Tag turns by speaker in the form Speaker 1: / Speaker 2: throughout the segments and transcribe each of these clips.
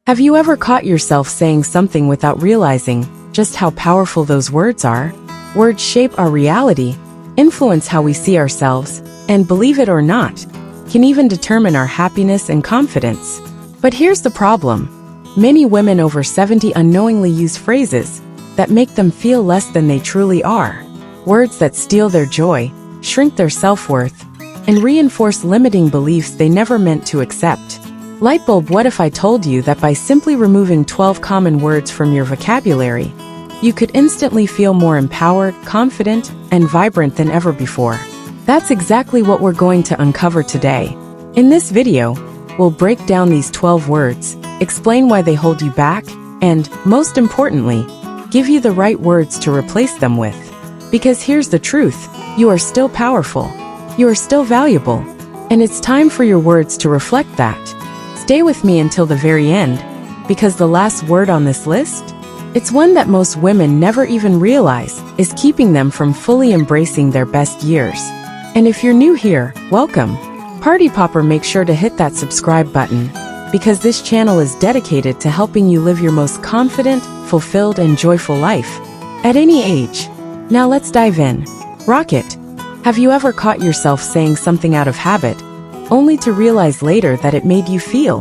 Speaker 1: Have you ever caught yourself saying something without realizing just how powerful those words are? Words shape our reality, influence how we see ourselves, and believe it or not, can even determine our happiness and confidence. But here's the problem. Many women over 70 unknowingly use phrases that make them feel less than they truly are. Words that steal their joy, shrink their self-worth, and reinforce limiting beliefs they never meant to accept. Lightbulb, what if I told you that by simply removing 12 common words from your vocabulary, you could instantly feel more empowered, confident, and vibrant than ever before? That's exactly what we're going to uncover today. In this video, we'll break down these 12 words, explain why they hold you back, and, most importantly, give you the right words to replace them with. Because here's the truth, you are still powerful, you are still valuable, and it's time for your words to reflect that. Stay with me until the very end, because the last word on this list, it's one that most women never even realize is keeping them from fully embracing their best years. And if you're new here, welcome. Party Popper, make sure to hit that subscribe button, because this channel is dedicated to helping you live your most confident, fulfilled, and joyful life, at any age. Now let's dive in. Rocket. Have you ever caught yourself saying something out of habit, only to realize later that it made you feel,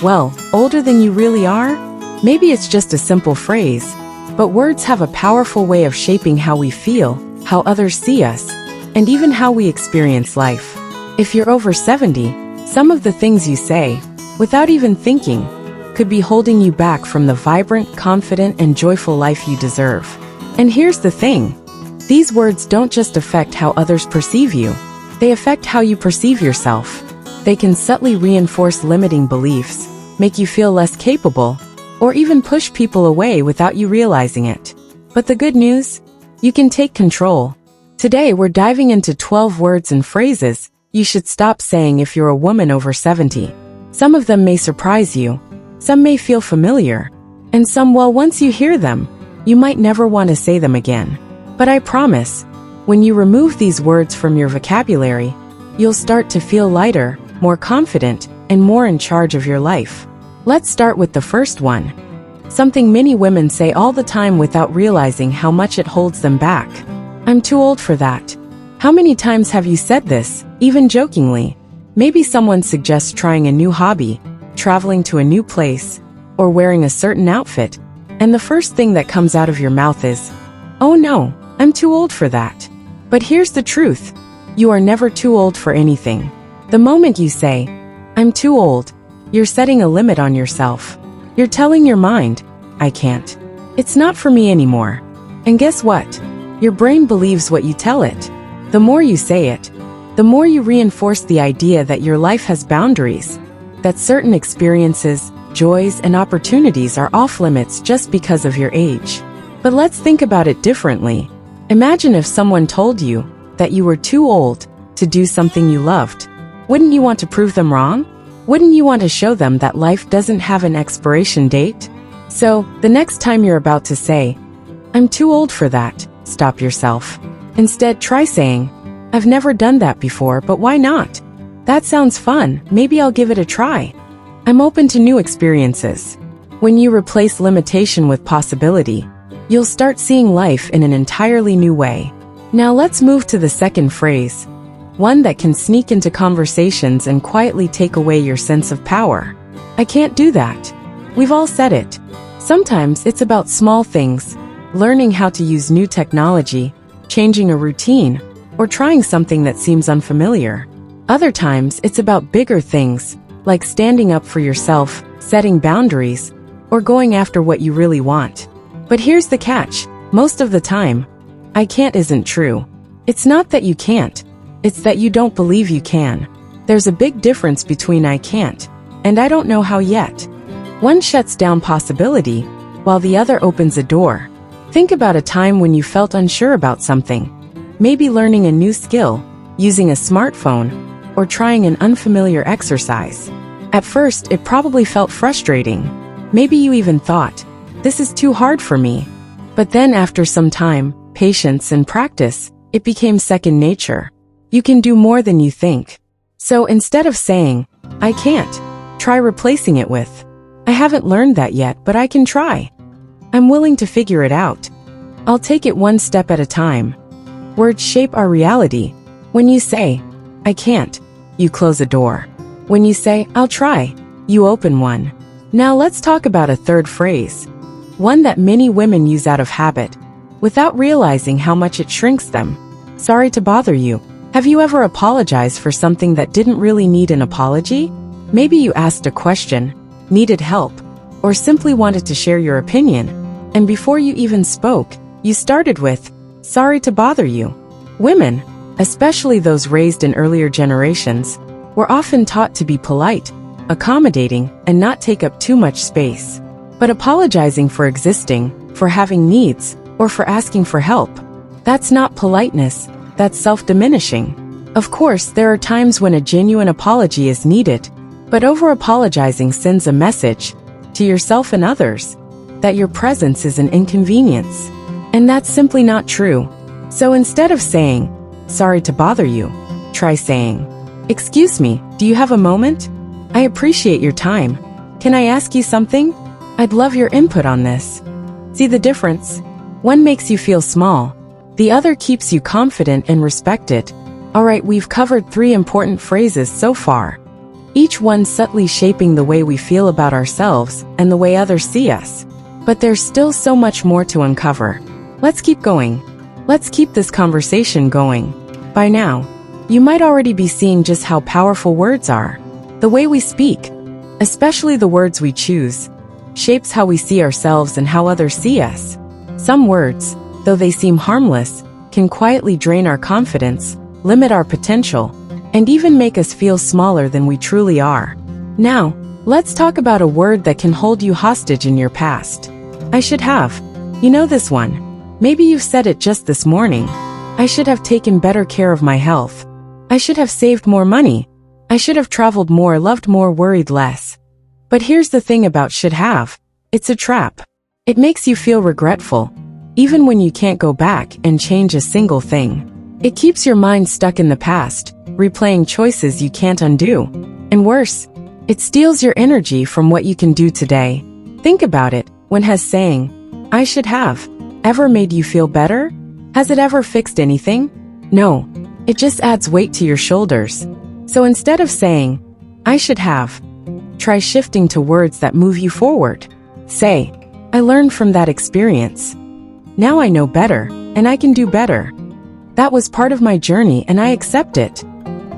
Speaker 1: well, older than you really are? Maybe it's just a simple phrase, but words have a powerful way of shaping how we feel, how others see us, and even how we experience life. If you're over 70, some of the things you say, without even thinking, could be holding you back from the vibrant, confident, and joyful life you deserve. And here's the thing. These words don't just affect how others perceive you, they affect how you perceive yourself. They can subtly reinforce limiting beliefs, make you feel less capable, or even push people away without you realizing it. But the good news? You can take control. Today we're diving into 12 words and phrases you should stop saying if you're a woman over 70. Some of them may surprise you, some may feel familiar, and some, well, once you hear them, you might never want to say them again. But I promise, when you remove these words from your vocabulary, you'll start to feel lighter, more confident, and more in charge of your life. Let's start with the first one. Something many women say all the time without realizing how much it holds them back. I'm too old for that. How many times have you said this, even jokingly? Maybe someone suggests trying a new hobby, traveling to a new place, or wearing a certain outfit, and the first thing that comes out of your mouth is, "Oh no, I'm too old for that." But here's the truth. You are never too old for anything. The moment you say, "I'm too old," you're setting a limit on yourself. You're telling your mind, "I can't. It's not for me anymore." And guess what? Your brain believes what you tell it. The more you say it, the more you reinforce the idea that your life has boundaries, that certain experiences, joys, and opportunities are off limits just because of your age. But let's think about it differently. Imagine if someone told you that you were too old to do something you loved. Wouldn't you want to prove them wrong? Wouldn't you want to show them that life doesn't have an expiration date? So, the next time you're about to say, "I'm too old for that," stop yourself. Instead, try saying, "I've never done that before, but why not? That sounds fun, maybe I'll give it a try. I'm open to new experiences." When you replace limitation with possibility, you'll start seeing life in an entirely new way. Now let's move to the second phrase, one that can sneak into conversations and quietly take away your sense of power. I can't do that. We've all said it. Sometimes it's about small things, learning how to use new technology, changing a routine, or trying something that seems unfamiliar. Other times it's about bigger things, like standing up for yourself, setting boundaries, or going after what you really want. But here's the catch. Most of the time, "I can't" isn't true. It's not that you can't, it's that you don't believe you can. There's a big difference between "I can't" and "I don't know how yet." One shuts down possibility, while the other opens a door. Think about a time when you felt unsure about something. Maybe learning a new skill, using a smartphone, or trying an unfamiliar exercise. At first, it probably felt frustrating. Maybe you even thought, "This is too hard for me." But then after some time, patience, and practice, it became second nature. You can do more than you think. So instead of saying, "I can't," try replacing it with, "I haven't learned that yet, but I can try. I'm willing to figure it out. I'll take it one step at a time. Words shape our reality. When you say, I can't, you close a door. When you say, I'll try, you open one. Now let's talk about a third phrase. One that many women use out of habit, without realizing how much it shrinks them. Sorry to bother you. Have you ever apologized for something that didn't really need an apology? Maybe you asked a question, needed help, or simply wanted to share your opinion, and before you even spoke, you started with, sorry to bother you. Women, especially those raised in earlier generations, were often taught to be polite, accommodating, and not take up too much space. But apologizing for existing, for having needs, or for asking for help, that's not politeness, that's self-diminishing. Of course, there are times when a genuine apology is needed, but over-apologizing sends a message, to yourself and others, that your presence is an inconvenience. And that's simply not true. So instead of saying, sorry to bother you, try saying, excuse me, do you have a moment? I appreciate your time. Can I ask you something? I'd love your input on this. See the difference? One makes you feel small. The other keeps you confident and respected. Alright, we've covered 3 important phrases so far. Each one subtly shaping the way we feel about ourselves and the way others see us. But there's still so much more to uncover. Let's keep going. Let's keep this conversation going. By now, you might already be seeing just how powerful words are. The way we speak, especially the words we choose, shapes how we see ourselves and how others see us. Some words, though they seem harmless, can quietly drain our confidence, limit our potential, and even make us feel smaller than we truly are. Now, let's talk about a word that can hold you hostage in your past. I should have. You know this one. Maybe you've said it just this morning. I should have taken better care of my health. I should have saved more money. I should have traveled more, loved more, worried less. But here's the thing about should have. It's a trap. It makes you feel regretful, even when you can't go back and change a single thing. It keeps your mind stuck in the past, replaying choices you can't undo. And worse, it steals your energy from what you can do today. Think about it. When has saying, I should have, ever made you feel better? Has it ever fixed anything? No. It just adds weight to your shoulders. So instead of saying, I should have, try shifting to words that move you forward. Say, I learned from that experience. Now I know better, and I can do better. That was part of my journey and I accept it.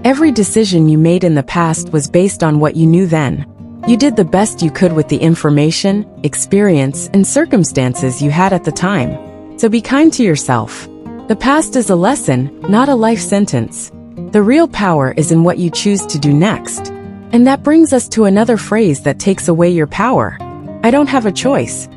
Speaker 1: Every decision you made in the past was based on what you knew then. You did the best you could with the information, experience, and circumstances you had at the time. So be kind to yourself. The past is a lesson, not a life sentence. The real power is in what you choose to do next. And that brings us to another phrase that takes away your power. I don't have a choice.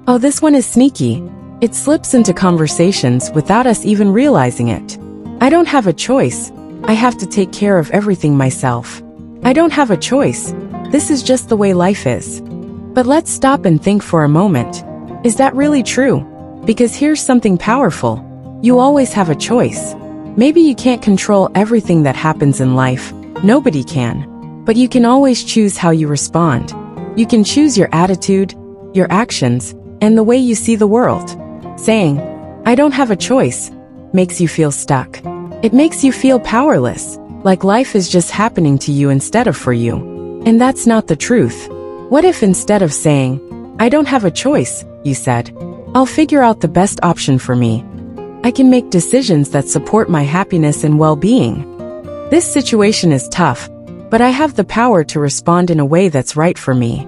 Speaker 1: Oh, this one is sneaky. It slips into conversations without us even realizing it. I don't have a choice. I have to take care of everything myself. I don't have a choice. This is just the way life is. But let's stop and think for a moment. Is that really true? Because here's something powerful. You always have a choice. Maybe you can't control everything that happens in life. Nobody can. But you can always choose how you respond. You can choose your attitude, your actions, and the way you see the world. Saying, I don't have a choice, makes you feel stuck. It makes you feel powerless, like life is just happening to you instead of for you. And that's not the truth. What if instead of saying, I don't have a choice, you said, I'll figure out the best option for me. I can make decisions that support my happiness and well-being. This situation is tough, but I have the power to respond in a way that's right for me.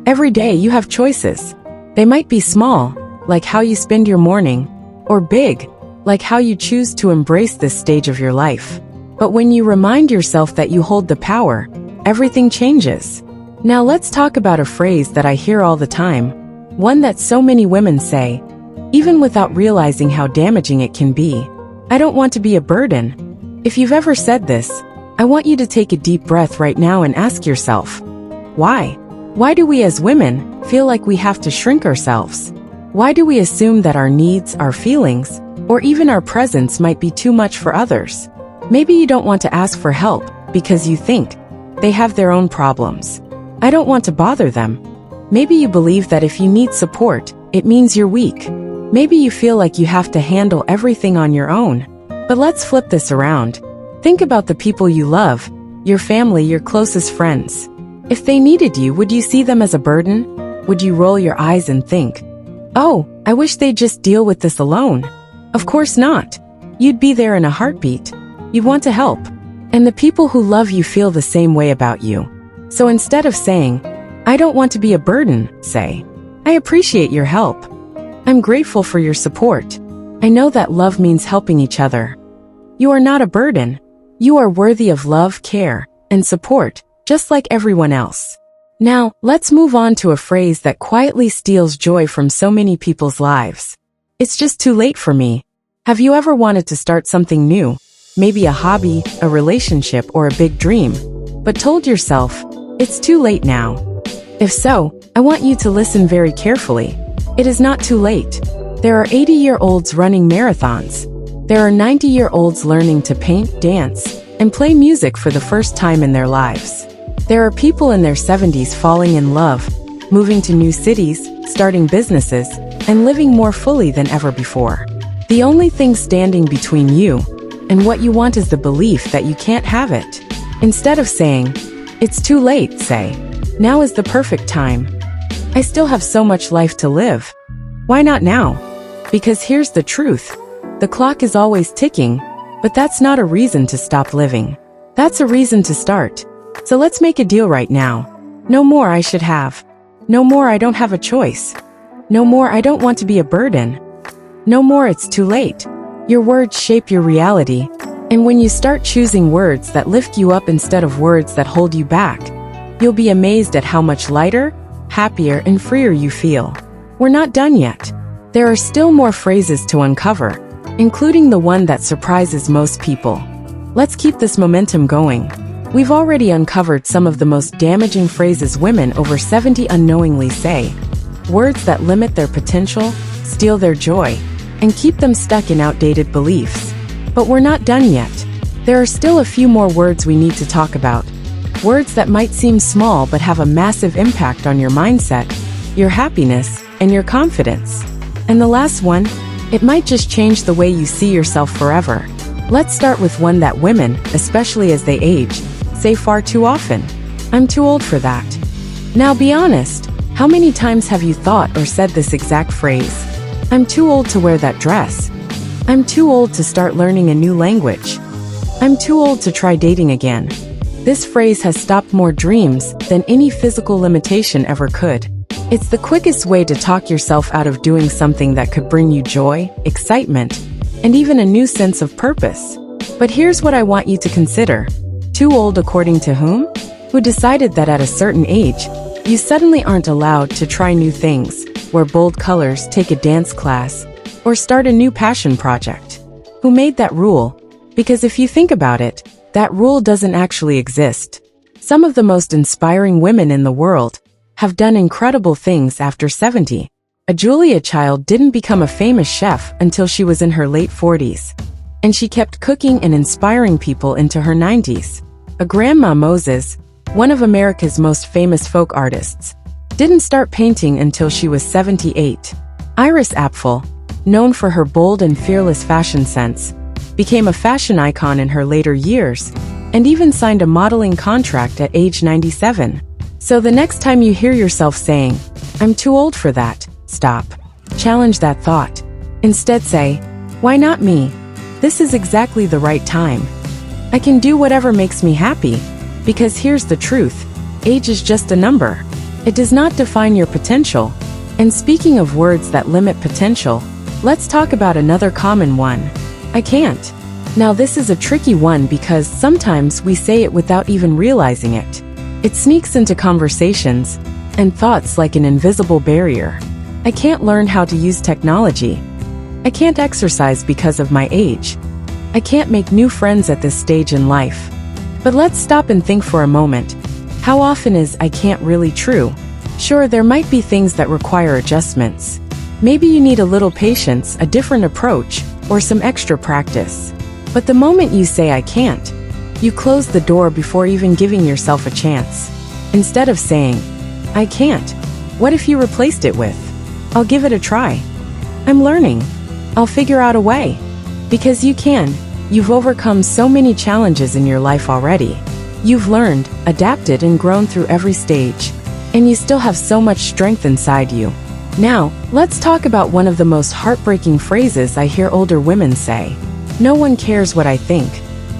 Speaker 1: Every day you have choices. They might be small, like how you spend your morning, or big, like how you choose to embrace this stage of your life. But when you remind yourself that you hold the power, everything changes. Now let's talk about a phrase that I hear all the time, one that so many women say, even without realizing how damaging it can be. I don't want to be a burden. If you've ever said this, I want you to take a deep breath right now and ask yourself, why? Why do we as women feel like we have to shrink ourselves? Why do we assume that our needs, our feelings, or even our presence might be too much for others? Maybe you don't want to ask for help because you think they have their own problems. I don't want to bother them. Maybe you believe that if you need support, it means you're weak. Maybe you feel like you have to handle everything on your own. But let's flip this around. Think about the people you love, your family, your closest friends. If they needed you, would you see them as a burden? Would you roll your eyes and think, "Oh, I wish they'd just deal with this alone"? Of course not. You'd be there in a heartbeat. You'd want to help. And the people who love you feel the same way about you. So instead of saying, "I don't want to be a burden," say, "I appreciate your help. I'm grateful for your support. I know that love means helping each other. You are not a burden. You are worthy of love, care, and support, just like everyone else." Now, let's move on to a phrase that quietly steals joy from so many people's lives. It's just too late for me. Have you ever wanted to start something new? Maybe a hobby, a relationship, or a big dream, but told yourself, "It's too late now." If so, I want you to listen very carefully. It is not too late. There are 80-year-olds running marathons. There are 90-year-olds learning to paint, dance, and play music for the first time in their lives. There are people in their 70s falling in love, moving to new cities, starting businesses, and living more fully than ever before. The only thing standing between you and what you want is the belief that you can't have it. Instead of saying, "It's too late," say, "Now is the perfect time. I still have so much life to live. Why not now?" Because here's the truth. The clock is always ticking, but that's not a reason to stop living. That's a reason to start. So let's make a deal right now. No more "I should have." No more "I don't have a choice." No more "I don't want to be a burden." No more "it's too late." Your words shape your reality, and when you start choosing words that lift you up instead of words that hold you back, you'll be amazed at how much lighter, happier, and freer you feel. We're not done yet. There are still more phrases to uncover, including the one that surprises most people. Let's keep this momentum going. We've already uncovered some of the most damaging phrases women over 70 unknowingly say. Words that limit their potential, steal their joy, and keep them stuck in outdated beliefs. But we're not done yet. There are still a few more words we need to talk about. Words that might seem small but have a massive impact on your mindset, your happiness, and your confidence. And the last one, it might just change the way you see yourself forever. Let's start with one that women, especially as they age, say far too often. "I'm too old for that." Now be honest, how many times have you thought or said this exact phrase? "I'm too old to wear that dress." "I'm too old to start learning a new language." "I'm too old to try dating again." This phrase has stopped more dreams than any physical limitation ever could. It's the quickest way to talk yourself out of doing something that could bring you joy, excitement, and even a new sense of purpose. But here's what I want you to consider. Too old according to whom? Who decided that at a certain age, you suddenly aren't allowed to try new things, wear bold colors, take a dance class, or start a new passion project? Who made that rule? Because if you think about it, that rule doesn't actually exist. Some of the most inspiring women in the world have done incredible things after 70. A Julia Child didn't become a famous chef until she was in her late 40s. And she kept cooking and inspiring people into her 90s. A Grandma Moses, one of America's most famous folk artists, didn't start painting until she was 78. Iris Apfel, known for her bold and fearless fashion sense, became a fashion icon in her later years, and even signed a modeling contract at age 97. So the next time you hear yourself saying, "I'm too old for that," stop. Challenge that thought. Instead say, "Why not me? This is exactly the right time. I can do whatever makes me happy." Because here's the truth. Age is just a number. It does not define your potential. And speaking of words that limit potential, let's talk about another common one. "I can't." Now this is a tricky one because sometimes we say it without even realizing it. It sneaks into conversations and thoughts like an invisible barrier. "I can't learn how to use technology." "I can't exercise because of my age." "I can't make new friends at this stage in life." But let's stop and think for a moment. How often is "I can't" really true? Sure, there might be things that require adjustments. Maybe you need a little patience, a different approach, or some extra practice. But the moment you say "I can't," you close the door before even giving yourself a chance. Instead of saying, "I can't," What if you replaced it with, I'll give it a try. I'm learning. I'll figure out a way. Because you can. You've overcome so many challenges in your life already. You've learned, adapted, and grown through every stage. And you still have so much strength inside you. Now, let's talk about one of the most heartbreaking phrases I hear older women say. No one cares what I think.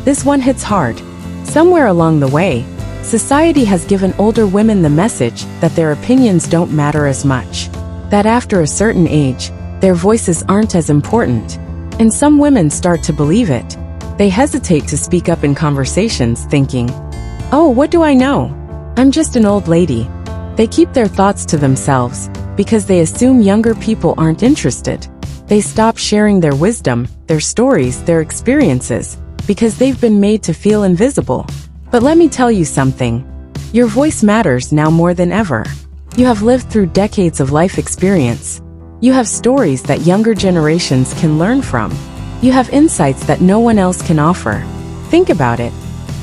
Speaker 1: This one hits hard. Somewhere along the way, society has given older women the message that their opinions don't matter as much. That after a certain age, their voices aren't as important. And some women start to believe it. They hesitate to speak up in conversations, thinking, oh, what do I know? I'm just an old lady. They keep their thoughts to themselves because they assume younger people aren't interested. They stop sharing their wisdom, their stories, their experiences, because they've been made to feel invisible. But let me tell you something. Your voice matters now more than ever. You have lived through decades of life experience. You have stories that younger generations can learn from. You have insights that no one else can offer. Think about it.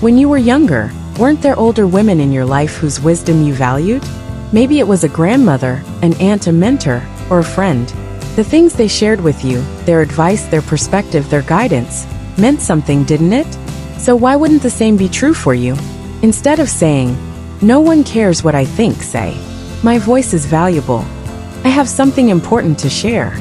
Speaker 1: When you were younger, weren't there older women in your life whose wisdom you valued? Maybe it was a grandmother, an aunt, a mentor, or a friend. The things they shared with you, their advice, their perspective, their guidance, meant something, didn't it? So why wouldn't the same be true for you? Instead of saying, no one cares what I think, say, my voice is valuable. I have something important to share.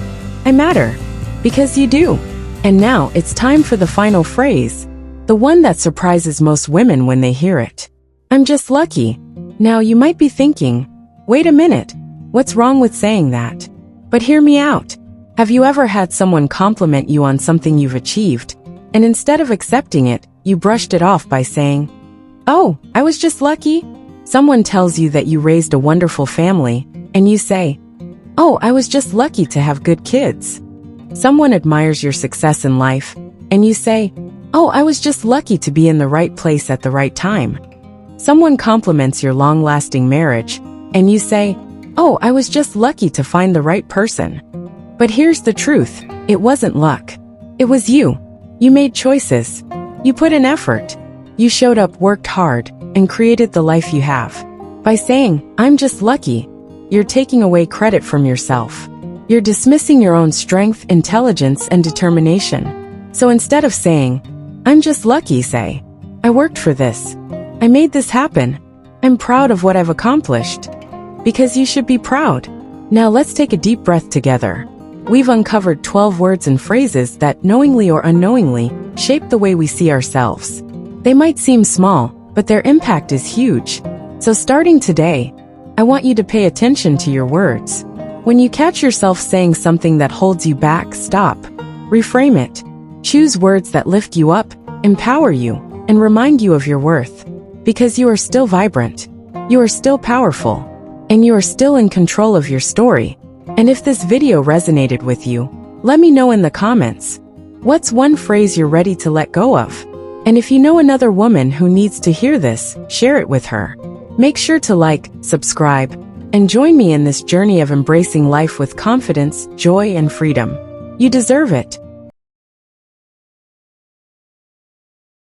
Speaker 1: I matter. Because you do. And now it's time for the final phrase, the one that surprises most women when they hear it. I'm just lucky. Now you might be thinking, wait a minute, what's wrong with saying that? But hear me out. Have you ever had someone compliment you on something you've achieved, and instead of accepting it, you brushed it off by saying, oh, I was just lucky? Someone tells you that you raised a wonderful family, and you say, oh, I was just lucky to have good kids. Someone admires your success in life, and you say, oh, I was just lucky to be in the right place at the right time. Someone compliments your long-lasting marriage, and you say, oh, I was just lucky to find the right person. But here's the truth, it wasn't luck. It was you. You made choices. You put in effort. You showed up, worked hard, and created the life you have. By saying, I'm just lucky, you're taking away credit from yourself. You're dismissing your own strength, intelligence, and determination. So instead of saying, I'm just lucky, say, I worked for this. I made this happen. I'm proud of what I've accomplished. Because you should be proud. Now let's take a deep breath together. We've uncovered 12 words and phrases that, knowingly or unknowingly, shape the way we see ourselves. They might seem small, but their impact is huge. So starting today, I want you to pay attention to your words. When you catch yourself saying something that holds you back, stop. Reframe it. Choose words that lift you up, empower you, and remind you of your worth. Because you are still vibrant. You are still powerful. And you are still in control of your story. And if this video resonated with you, let me know in the comments. What's one phrase you're ready to let go of? And if you know another woman who needs to hear this, share it with her. Make sure to like, subscribe, and join me in this journey of embracing life with confidence, joy, and freedom. You deserve it.